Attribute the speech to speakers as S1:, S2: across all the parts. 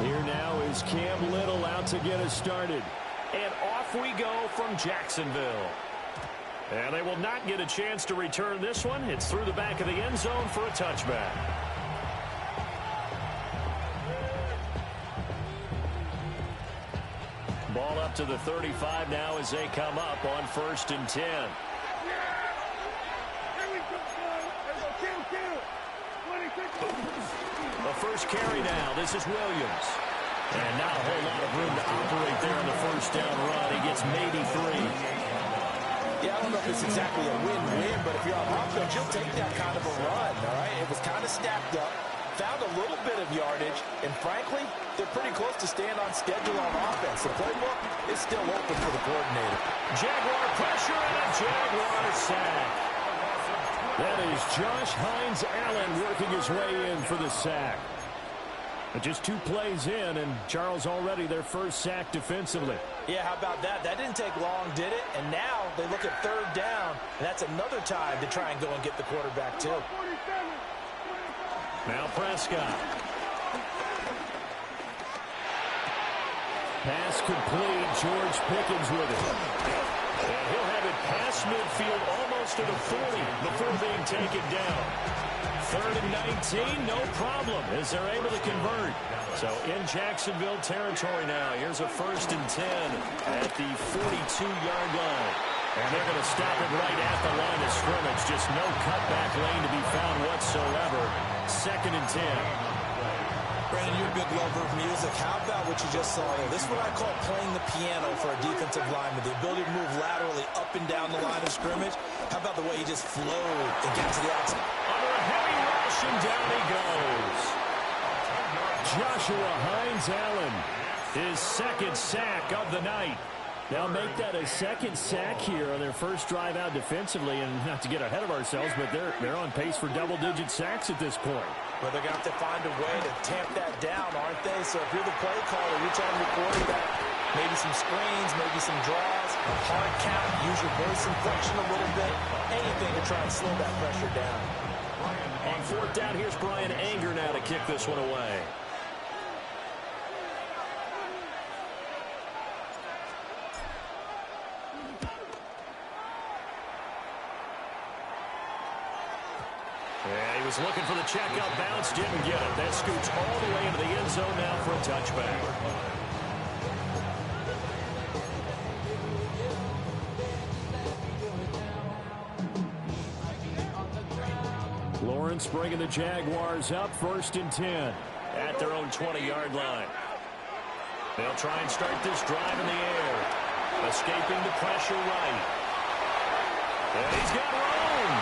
S1: Here now is Cam Little out to get us started.
S2: And off we go from Jacksonville. And they will not get a chance to return this one. It's through the back of the end zone for a touchback. Ball up to the 35 now as they come up on 1st and 10. The first carry now. This is Williams. And not a whole lot of room to operate there on the first down run. He gets maybe 3.
S3: Yeah, I don't know if it's exactly a win-win, but if you're on offense, you'll take that kind of a run, all right? It was kind of stacked up, found a little bit of yardage, and frankly, they're pretty close to staying on schedule on offense. The playbook is still open for the coordinator.
S2: Jaguar pressure and a Jaguar sack.
S1: That is Josh Hines-Allen working his way in for the sack. But just 2 plays in, and Charles already their first sack defensively.
S3: Yeah, how about that? That didn't take long, did it? And now they look at 3rd down, and that's another time to try and go and get the quarterback, too.
S2: Now Prescott.
S1: Pass complete. George Pickens with it.
S2: And he'll have it past midfield almost to the 40 before being taken down. 3rd and 19, no problem, as they're able to convert. So in Jacksonville territory now, here's a 1st and 10 at the 42-yard line. And they're going to stop it right at the line of scrimmage. Just no cutback lane to be found whatsoever. 2nd and 10.
S3: Brandon, you're a big lover of music. How about what you just saw there? This is what I call playing the piano for a defensive lineman. The ability to move laterally up and down the line of scrimmage. How about the way he just flowed and got to the outside?
S2: Under a heavy rush, and down he goes.
S1: Joshua Hines-Allen, his 2nd sack of the night. They'll make that a 2nd sack here on their first drive out defensively. And not to get ahead of ourselves, but they're on pace for double-digit sacks at this point.
S3: Well, they're going to have to find a way to tamp that down, aren't they? So if you're the play caller, you're telling your quarterback maybe some screens, maybe some draws, a hard count, use your voice inflection a little bit, anything to try and slow that pressure down.
S2: On 4th down, here's Brian Anger now to kick this one away. Yeah, he was looking for the checkout bounce, didn't get it. That scoots all the way into the end zone now for a touchback.
S1: Lawrence bringing the Jaguars up, 1st and 10.
S2: At their own 20-yard line. They'll try and start this drive in the air. Escaping the pressure right. And he's got room.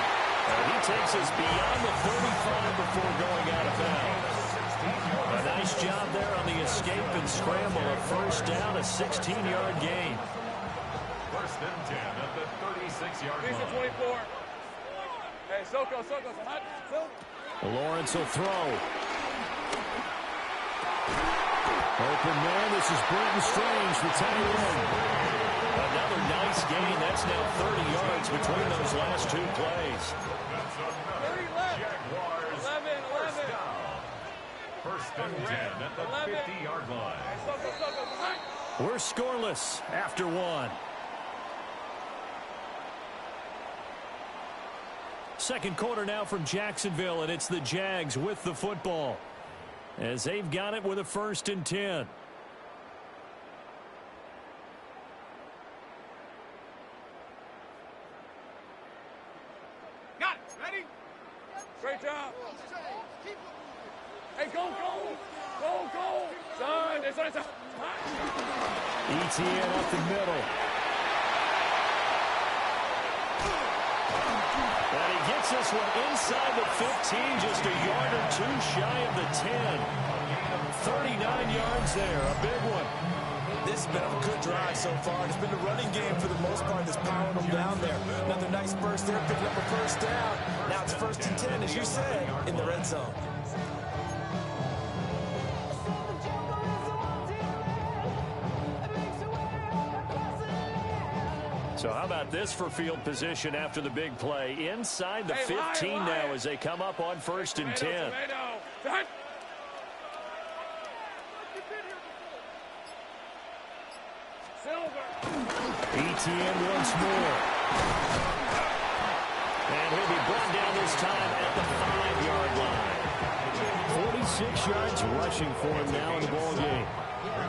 S2: And he takes us beyond the 35 before going out of bounds. A nice job there on the escape and scramble. A 1st down, a 16-yard gain.
S4: 1st and 10 at the 36-yard line.
S5: 24. Hey, Soko.
S1: Lawrence will throw. Open man, this is Brenton Strange, the tight end.
S2: Another nice gain. That's now 30 yards between those last 2 plays.
S4: Jaguars 11. 1st and 10 at the 50-yard line.
S1: We're scoreless after 1. 2nd quarter now from Jacksonville, and it's the Jags with the football, as they've got it with a 1st and 10.
S5: Got it. Ready? Great job. Hey, go. Son, it's on.
S1: ETN up the middle.
S2: And he gets this one inside the 15, just a yard or 2 shy of the 10. 39 yards there, a big one.
S3: This has been a good drive so far. It's been the running game for the most part that's powering them down there. Another nice burst there, picking up a 1st down. Now it's 1st and 10, as you said, in the red zone.
S2: So how about this for field position after the big play? Inside the 15 now as they come up on 1st and 10.
S1: ETN once more. And he'll be brought down this time at the 5-yard line. 46 yards rushing for him now in the ball game.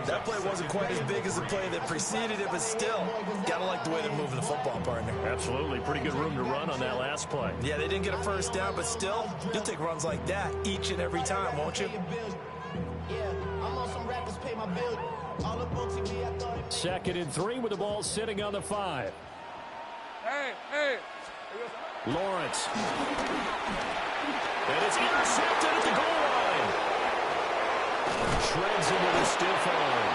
S3: That play wasn't quite as big as the play that preceded it, but still, gotta like the way they're moving the football, partner.
S1: Absolutely. Pretty good room to run on that last play.
S3: Yeah, they didn't get a first down, but still, you'll take runs like that each and every time, won't you?
S1: Second and 3 with the ball sitting on the 5.
S5: Hey.
S1: Lawrence. And it's intercepted at the goal line. Shreds into the stiff arm.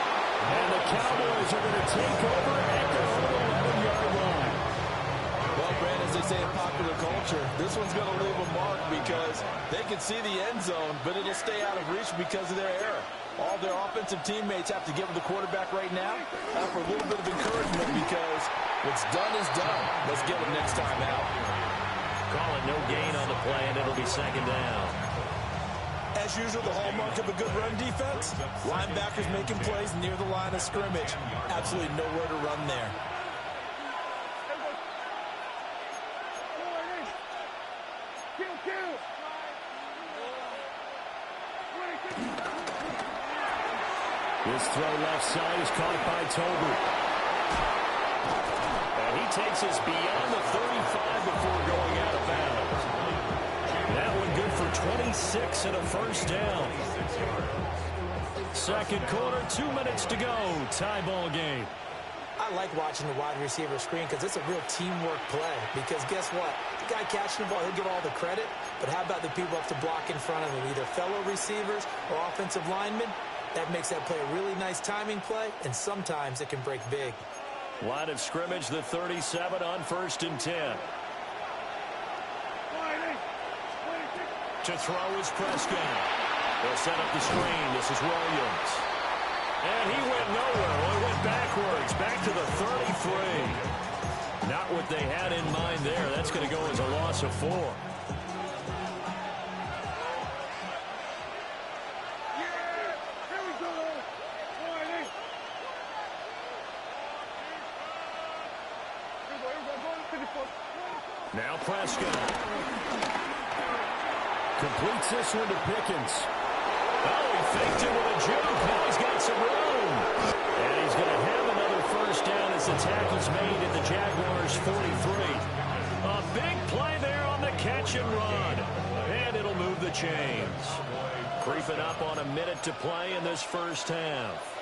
S1: And the Cowboys are going to take over at their own 11-yard line.
S3: Well, Brandon, as they say in popular culture, this one's going to leave a mark because they can see the end zone, but it'll stay out of reach because of their error. All their offensive teammates have to give the quarterback right now offer a little bit of encouragement because what's done is done. Let's get it next time out.
S1: Call it no gain on the play, and it'll be second down.
S3: As usual, the hallmark of a good run defense, linebackers making plays near the line of scrimmage. Absolutely nowhere to run there.
S1: This throw left side is caught by Tolbert. And he takes us beyond the 35 before going out of bounds. That one good for 26 and a first down. Second quarter, 2 minutes to go. Tie ball game.
S6: I like watching the wide receiver screen because it's a real teamwork play. Because guess what? The guy catching the ball, he'll get all the credit. But how about the people have to block in front of him, either fellow receivers or offensive linemen? That makes that play a really nice timing play, and sometimes it can break big.
S1: Line of scrimmage, the 37 on 1st and 10. To throw is Prescott. They'll set up the screen. This is Williams. And he went nowhere. Well, he went backwards, back to the 33. Not what they had in mind there. That's going to go as a loss of 4. Now Prescott. Completes this one to Pickens. Oh, he faked it with a juke. Now he's got some room. And he's going to have another first down as the tackle's made at the Jaguars' 43. A big play there on the catch and run. And it'll move the chains. Creeping up on a minute to play in this first half.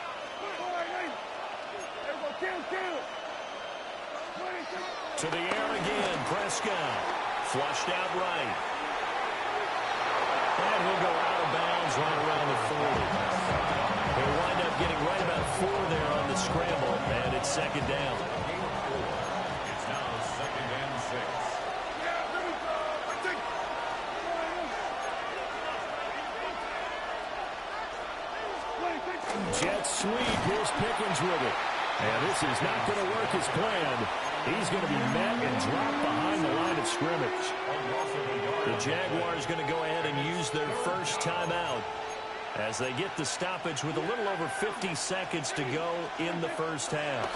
S1: To the air again, Prescott. Flushed out right. And he'll go out of bounds right around the 40. He'll wind up getting right about 4 there on the scramble, and it's second down.
S4: It's now second and 6.
S1: Jet sweep. Here's Pickens with it. And this is not going to work as planned. He's going to be met and dropped behind the line of scrimmage. The Jaguars going to go ahead and use their first timeout as they get the stoppage with a little over 50 seconds to go in the first half.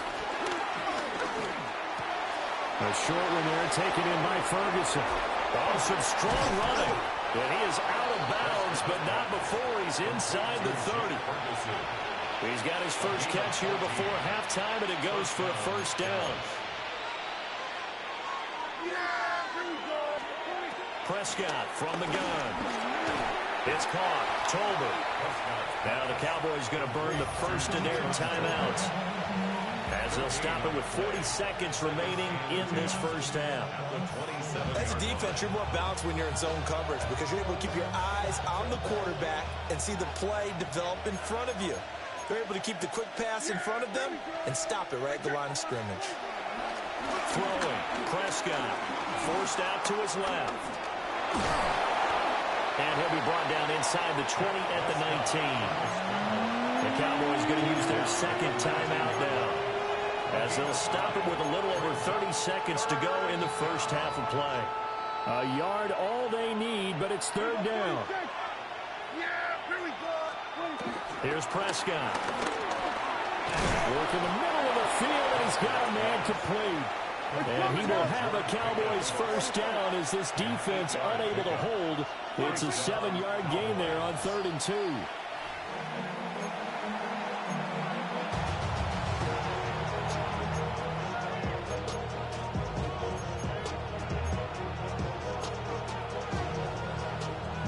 S1: A short one there taken in by Ferguson. Oh, some strong running. And he is out of bounds, but not before he's inside the 30. He's got his first catch here before halftime, and it goes for a first down. Prescott from the gun. It's caught. Tolbert. Now the Cowboys going to burn the first of their timeouts as they'll stop it with 40 seconds remaining in this first half.
S3: As a defense, you're more balanced when you're in zone coverage because you're able to keep your eyes on the quarterback and see the play develop in front of you. They're able to keep the quick pass in front of them and stop it right at the line of scrimmage.
S1: Throwing. Prescott forced out to his left. And he'll be brought down inside the 20 at the 19. The Cowboys going to use their second timeout now as they'll stop it with a little over 30 seconds to go in the first half of play. A yard all they need, but it's third down. Here's Prescott. Work in the middle of the field, and he's got a man complete. And he will have a Cowboys first down as this defense unable to hold. It's a 7-yard gain there on 3rd and 2.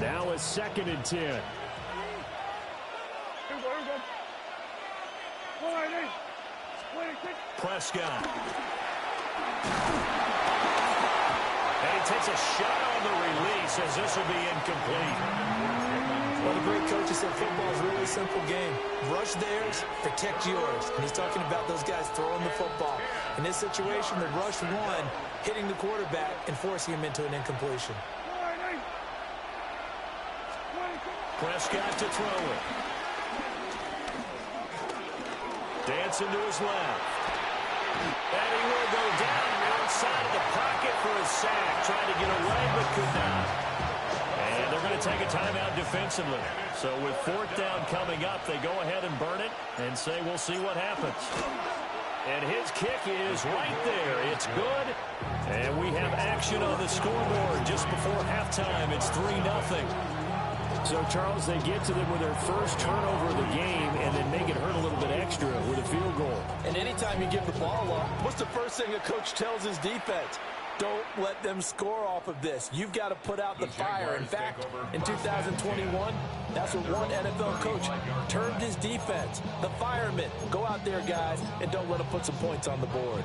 S1: Now a 2nd and 10.
S2: Prescott. And he takes a shot on the release as this will be incomplete.
S6: Well, the great coaches said football is a really simple game. Rush theirs, protect yours. And he's talking about those guys throwing the football. In this situation, the rush one, hitting the quarterback and forcing him into an incompletion.
S2: Prescott to throw it. Dancing to his left. And he will go down outside of the pocket for a sack. Trying to get away, but could not. And they're going to take a timeout defensively. So with 4th down coming up, they go ahead and burn it and say, we'll see what happens. And his kick is right there. It's good. And we have action on the scoreboard just before halftime. It's 3-0.
S1: So, Charles, they get to them with their first turnover of the game and then make it hurt a little bit extra with a field goal.
S3: And anytime you give the ball up, what's the first thing a coach tells his defense? Don't let them score off of this. You've got to put out the fire. In fact, in 2021, that's what one NFL coach termed his defense. The firemen. Go out there, guys, and don't let them put some points on the board.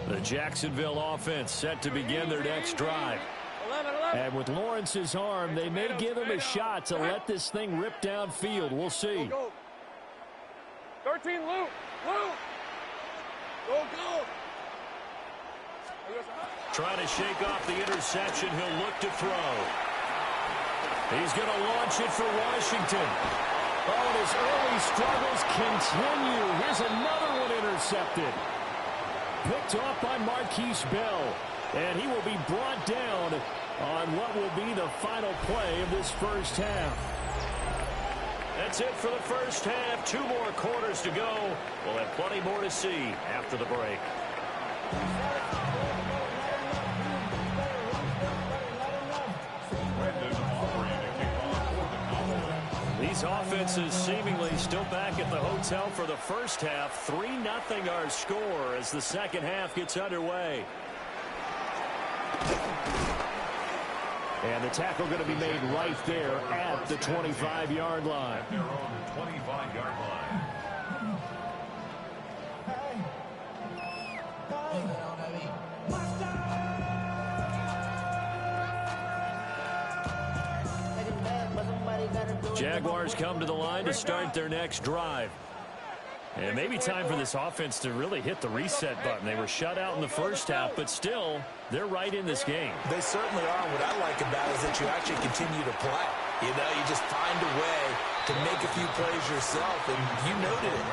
S1: The Jacksonville offense set to begin their next drive.
S5: 11.
S1: And with Lawrence's arm, they may give him a shot to let this thing rip downfield. We'll see.
S5: Go. 13, Luke. Go.
S2: Trying to shake off the interception. He'll look to throw. He's going to launch it for Washington.
S1: Oh, and his early struggles continue. Here's another one intercepted. Picked off by Marquise Bell. And he will be brought down on what will be the final play of this first half.
S2: That's it for the first half. 2 more quarters to go. We'll have plenty more to see after the break. These offenses seemingly still back at the hotel for the first half. 3-0 our score as the second half gets underway.
S1: And the tackle going to be made right there at the 25-yard line.
S4: Their own 25-yard line.
S2: Jaguars come to the line to start their next drive. And maybe time for this offense to really hit the reset button. They were shut out in the first half, but still, they're right in this game.
S3: They certainly are. What I like about it is that you actually continue to play. You know, you just find a way to make a few plays yourself, and you noted it.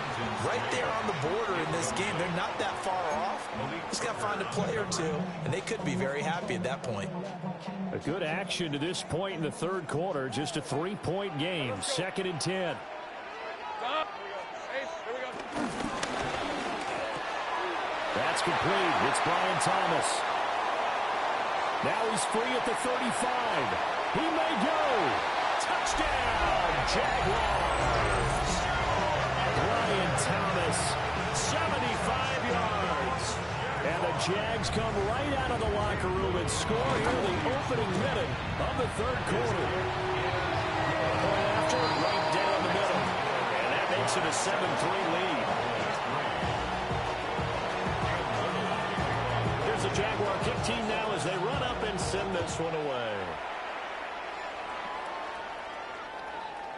S3: Right there on the border in this game, they're not that far off. Just got to find a play or two, and they could be very happy at that point.
S1: A good action to this point in the third quarter. Just a 3-point game. 2nd and 10. That's complete. It's Brian Thomas. Now he's free at the 35. He may go.
S2: Touchdown, Jaguars.
S1: Brian Thomas.
S2: 75 yards.
S1: And the Jags come right out of the locker room and score here in the opening minute of the third quarter.
S2: Point after, right down the middle. And that makes it a 7-3 lead. Here's the Jaguar kick team now as they run up and send this one away.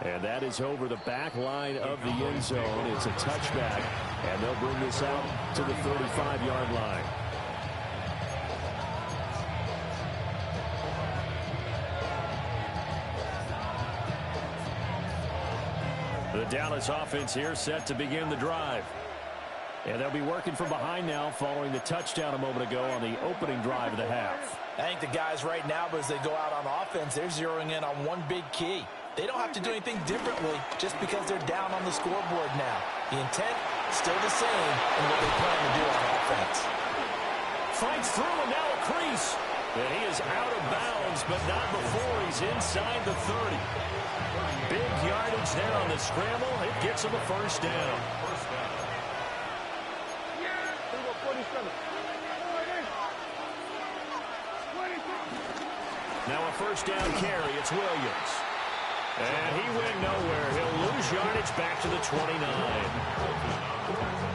S1: And that is over the back line of the end zone. It's a touchback, and they'll bring this out to the 35-yard line. The Dallas offense here set to begin the drive. And they'll be working from behind now following the touchdown a moment ago on the opening drive of the half.
S3: I think the guys right now, as they go out on offense, they're zeroing in on one big key. They don't have to do anything differently just because they're down on the scoreboard now. The intent, still the same in what they plan to do on offense.
S2: Fights through and now a crease. And he is out of bounds, but not before he's inside the 30. Big yardage there on the scramble. It gets him a first down. Now a first down carry. It's Williams. And he went nowhere. He'll lose yardage back to the 29.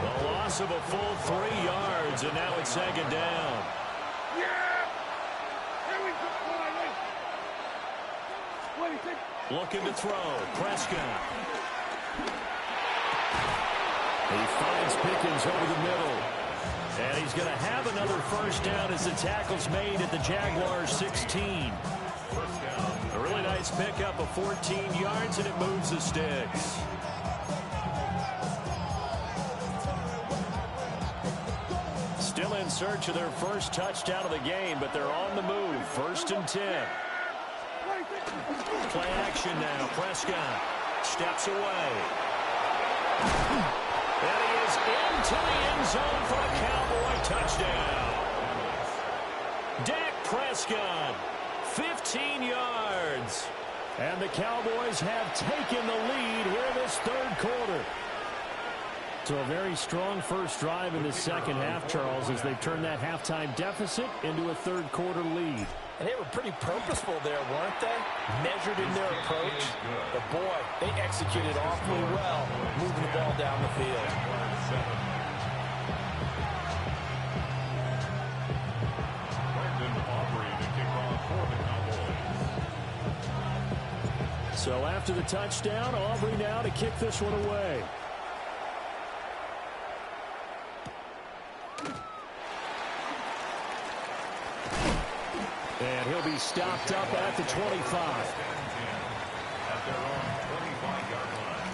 S2: The loss of a full 3 yards, and now it's second down. Looking to throw. Prescott. He finds Pickens over the middle. And he's going to have another first down as the tackle's made at the Jaguars' 16. A really nice pickup of 14 yards, and it moves the sticks. Still in search of their first touchdown of the game, but they're on the move. First and 10. Play action now. Prescott steps away. And he is into the end zone for a Cowboy touchdown. Dak Prescott, 15 yards. And the Cowboys have taken the lead here in this third quarter.
S1: So a very strong first drive in the second half, Charles, as they've turned that halftime deficit into a third quarter lead.
S3: And they were pretty purposeful there, weren't they? Measured in their approach. But boy, they executed awfully well, moving the ball down the field.
S1: So after the touchdown, Aubrey now to kick this one away. And he'll be stopped up at the 25.
S4: At their own 25-yard line.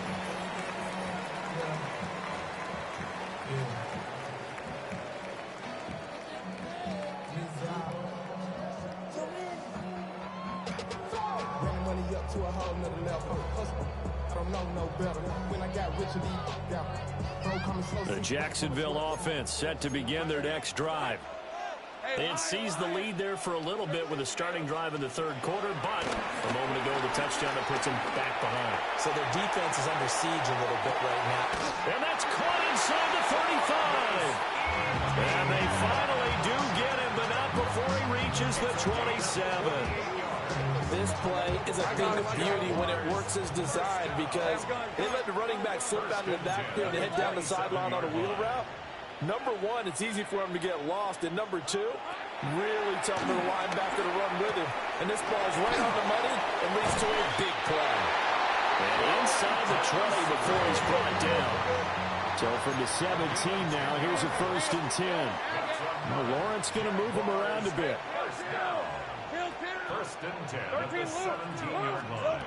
S7: Running money up to a whole nother level. I don't know no better. When I got rich and down.
S2: The Jacksonville offense set to begin their next drive. They had seized the lead there for a little bit with a starting drive in the third quarter, but a moment ago the touchdown that puts them back behind.
S6: So their defense is under siege a little bit right now.
S2: And that's caught inside the 35. And they finally do get him, but not before he reaches the 27.
S3: This play is a thing of beauty when it works as designed because they let the running back slip out of the backfield and head down the sideline on a wheel route. Number one, it's easy for him to get lost. And number two, really tough for the linebacker to run with him. And this ball is right on the money and leads to a big play.
S2: And inside the 20 before he's brought down.
S1: So from the 17 now, here's a first and 10. Now Lawrence going to move him around a bit.
S4: First and 10 at the 17-yard line.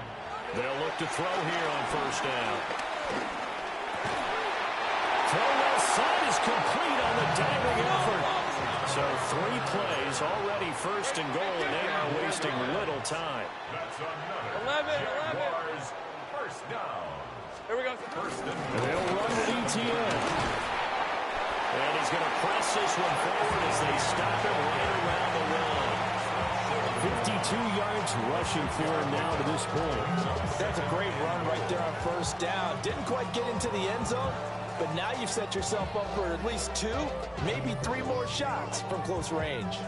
S2: They'll look to throw here on first down. Throw left side is complete on the diving effort. So 3 plays already first and goal, and they are wasting little time.
S4: That's another
S5: 11.
S4: Jaguars first down.
S5: Here we go.
S4: First and
S2: They'll run with ETN. And he's going to press this one forward as they stop him right around the line.
S1: 52 yards rushing for him now to this point.
S3: That's a great run right there on first down. Didn't quite get into the end zone, but now you've set yourself up for at least 2, maybe 3 more shots from close range.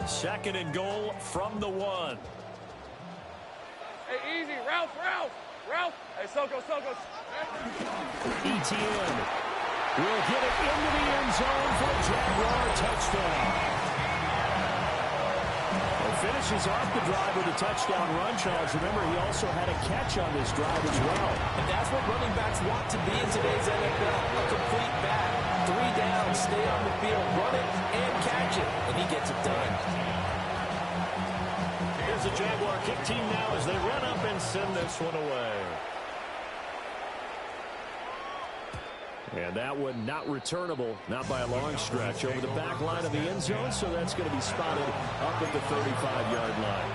S2: Second and goal from the 1.
S5: Hey, easy. Ralph. Hey, Soko.
S1: ETN will get it into the end zone for a Jaguar touchdown. Finishes off the drive with a touchdown run, Charles. Remember, he also had a catch on this drive as well.
S3: And that's what running backs want to be in today's NFL. A complete back. 3 downs, stay on the field, run it, and catch it. And he gets it done.
S2: Here's the Jaguar kick team now as they run up and send this one away. And that one not returnable, not by a long stretch, over the back line of the end zone, so that's going to be spotted up at the 35-yard line.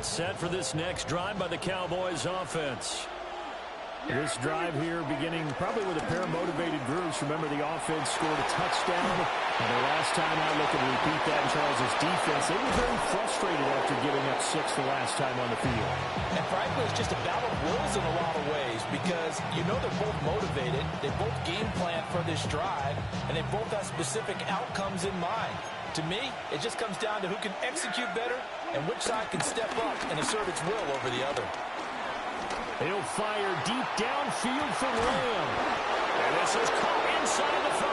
S2: timeout set for this next drive by the Cowboys offense.
S1: This drive here beginning probably with a pair of motivated groups. Remember, the offense scored a touchdown. And the last time out, looking to repeat that in Charles' defense, they were very frustrated after giving up 6 the last time on the field.
S3: And frankly, it's just a battle of wills in a lot of ways because you know they're both motivated. They both game plan for this drive, and they both have specific outcomes in mind. To me, it just comes down to who can execute better and which side can step up and assert its will over the other.
S1: He'll fire deep downfield for Lamb.
S2: And this is caught inside the 5.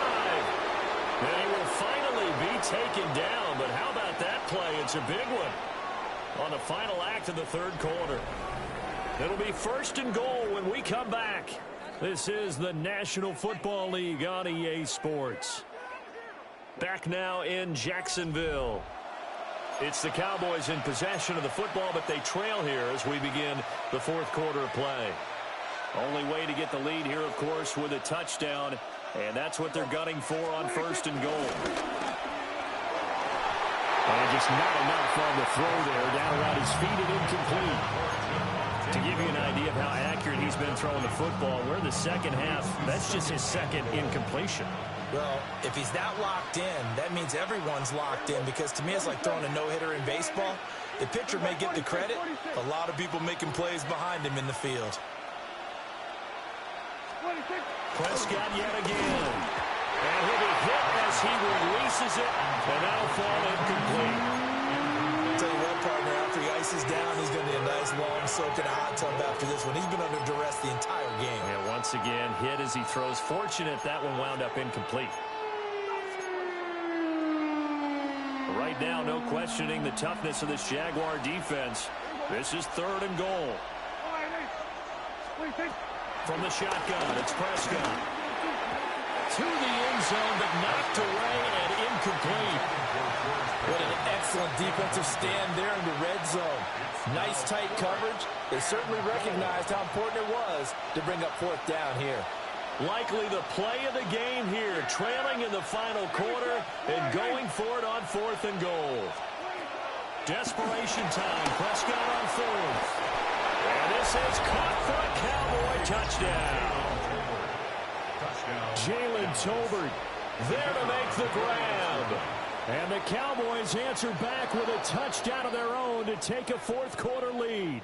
S2: And he will finally be taken down. But how about that play? It's a big one on the final act of the third quarter. It'll be 1st and goal when we come back. This is the National Football League on EA Sports. Back now in Jacksonville. It's the Cowboys in possession of the football, but they trail here as we begin the 4th quarter of play. Only way to get the lead here, of course, with a touchdown, and that's what they're gunning for on 1st and goal.
S1: And just not enough on the throw there, down around his feet and incomplete.
S2: To give you an idea of how accurate he's been throwing the football, we're in the second half. That's just his second incompletion.
S6: Well, if he's that locked in, that means everyone's locked in because to me it's like throwing a no-hitter in baseball. The pitcher may get the credit, a lot of people making plays behind him in the field.
S2: Prescott yet again. And he'll be hit as he releases it, and that'll fall incomplete.
S6: I'll tell you what, partner, after he ices down, he's going to need a nice long soak in a hot tub after this one. He's been under duress the entire game.
S2: And once again, hit as he throws. Fortunate that one wound up incomplete. Right now, no questioning the toughness of this Jaguar defense. This is 3rd and goal. From the shotgun, it's Prescott. To the end zone, but knocked away and incomplete.
S6: What an excellent defensive stand there in the red zone. Nice tight coverage. They certainly recognized how important it was to bring up 4th down here.
S2: Likely the play of the game here, trailing in the final quarter and going for it on 4th and goal. Desperation time. Prescott on 4th. And this is caught for a Cowboy touchdown.
S1: Jalen Tolbert there to make the grab. And the Cowboys answer back with a touchdown of their own to take a 4th quarter lead.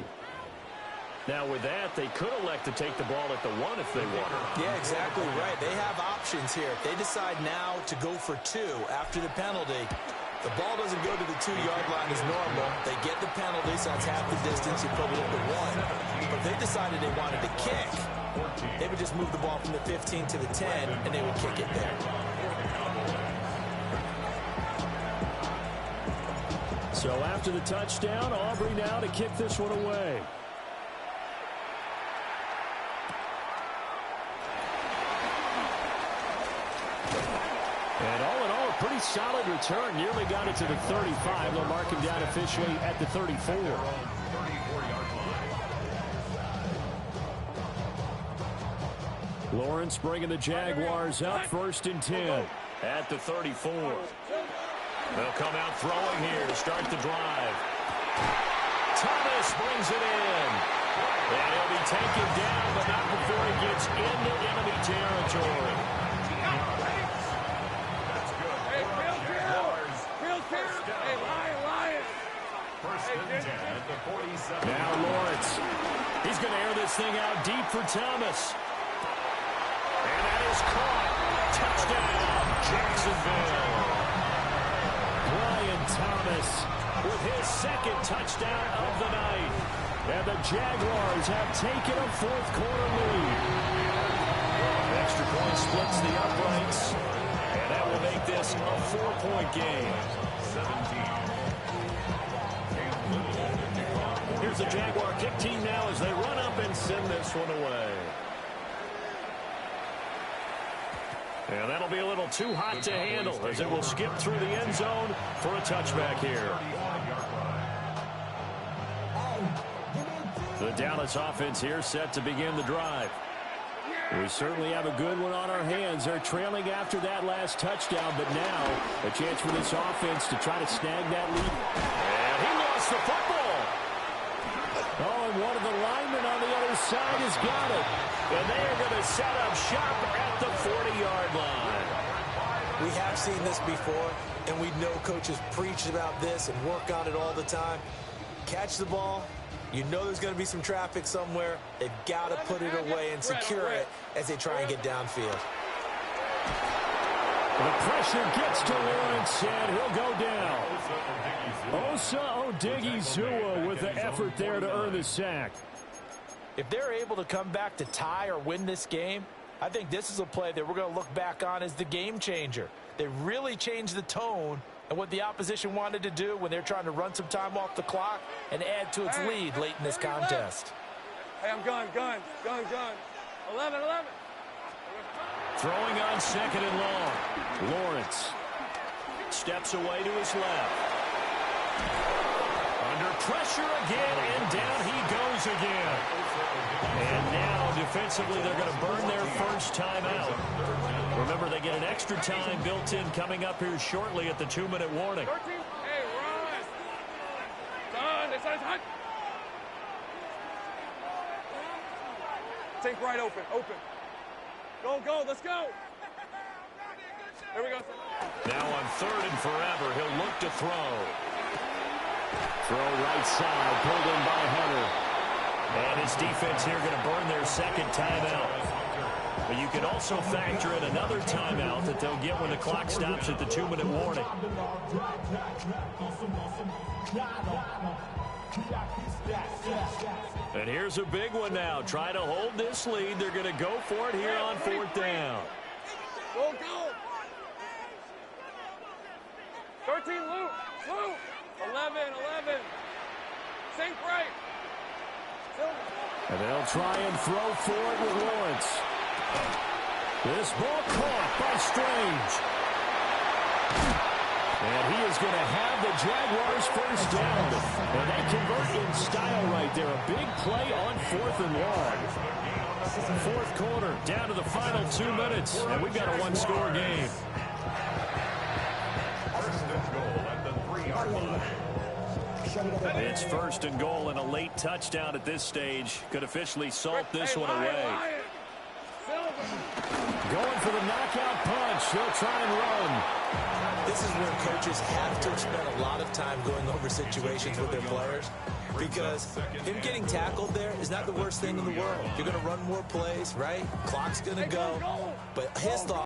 S2: Now with that, they could elect to take the ball at the 1 if they wanted.
S6: Yeah, exactly right. They have options here. If they decide now to go for 2 after the penalty, the ball doesn't go to the 2-yard line as normal. They get the penalty, so that's half the distance. You probably look at 1. But if they decided they wanted to kick, they would just move the ball from the 15 to the 10, and they would kick it there.
S1: So after the touchdown, Aubrey now to kick this one away. And all in all, a pretty solid return. Nearly got it to the 35. They'll mark him down officially at the 34. Lawrence bringing the Jaguars up 1st and 10.
S2: At the 34. They'll come out throwing here to start the drive. Thomas brings it in. And he'll be taken down, but not before he gets into enemy territory.
S1: Now Lawrence. He's going to air this thing out deep for Thomas.
S2: And that is caught. Touchdown, Jacksonville.
S1: Brian Thomas with his 2nd touchdown of the night. And the Jaguars have taken a 4th quarter lead.
S2: Extra point splits the uprights. And that will make this a 4-point game. 17.
S1: Here's the Jaguar kick team now as they run up and send this one away.
S2: And that'll be a little too hot to handle as it will skip through the end zone for a touchback here.
S1: The Dallas offense here set to begin the drive. We certainly have a good one on our hands. They're trailing after that last touchdown, but now a chance for this offense to try to snag that lead.
S2: And he lost the football.
S1: and one of the linemen on the other side has got it. And they are going to set up shop at the 40-yard line.
S6: We have seen this before, and we know coaches preach about this and work on it all the time. Catch the ball. You know there's going to be some traffic somewhere. They've got to put it away and secure it as they try and get downfield.
S1: The pressure gets to Lawrence, and he'll go down. Osa Odighizuwa with the effort there to earn the sack.
S3: If they're able to come back to tie or win this game, I think this is a play that we're going to look back on as the game changer. They really changed the tone and what the opposition wanted to do when they're trying to run some time off the clock and add to its lead late in this contest.
S5: Hey, I'm gun. 11.
S1: Throwing on second and long. Lawrence steps away to his left. Under pressure again, and down he goes again. And now, defensively, they're going to burn their first timeout. Remember, they get an extra time built in coming up here shortly at the 2-minute warning.
S5: 13. Hey, run. Done. Think right open. Go. Let's go. Here we go.
S1: Now on 3rd and forever, he'll look to throw. Throw right side, pulled in by Hunter. And his defense here going to burn their second timeout. But you can also factor in another timeout that they'll get when the clock stops at the 2-minute warning. And here's a big one now. Try to hold this lead. They're going to go for it here on 4th down.
S5: Go. 13, Luke. 11. Sink right.
S1: And they'll try and throw for it with Lawrence. This ball caught by Strange. And he is going to have the Jaguars first down. And they convert in style right there. A big play on 4th and long. 4th quarter, down to the final 2 minutes. And we've got a one-score game.
S4: First and goal at the 3-yard line.
S1: It's 1st and goal, and a late touchdown at this stage could officially salt this one away. Going for the knockout punch. They'll try and run.
S6: This is where coaches have to spend a lot of time going over situations with their players, because him getting tackled there is not the worst thing in the world. You're going to run more plays, right? Clock's going to go. But his thought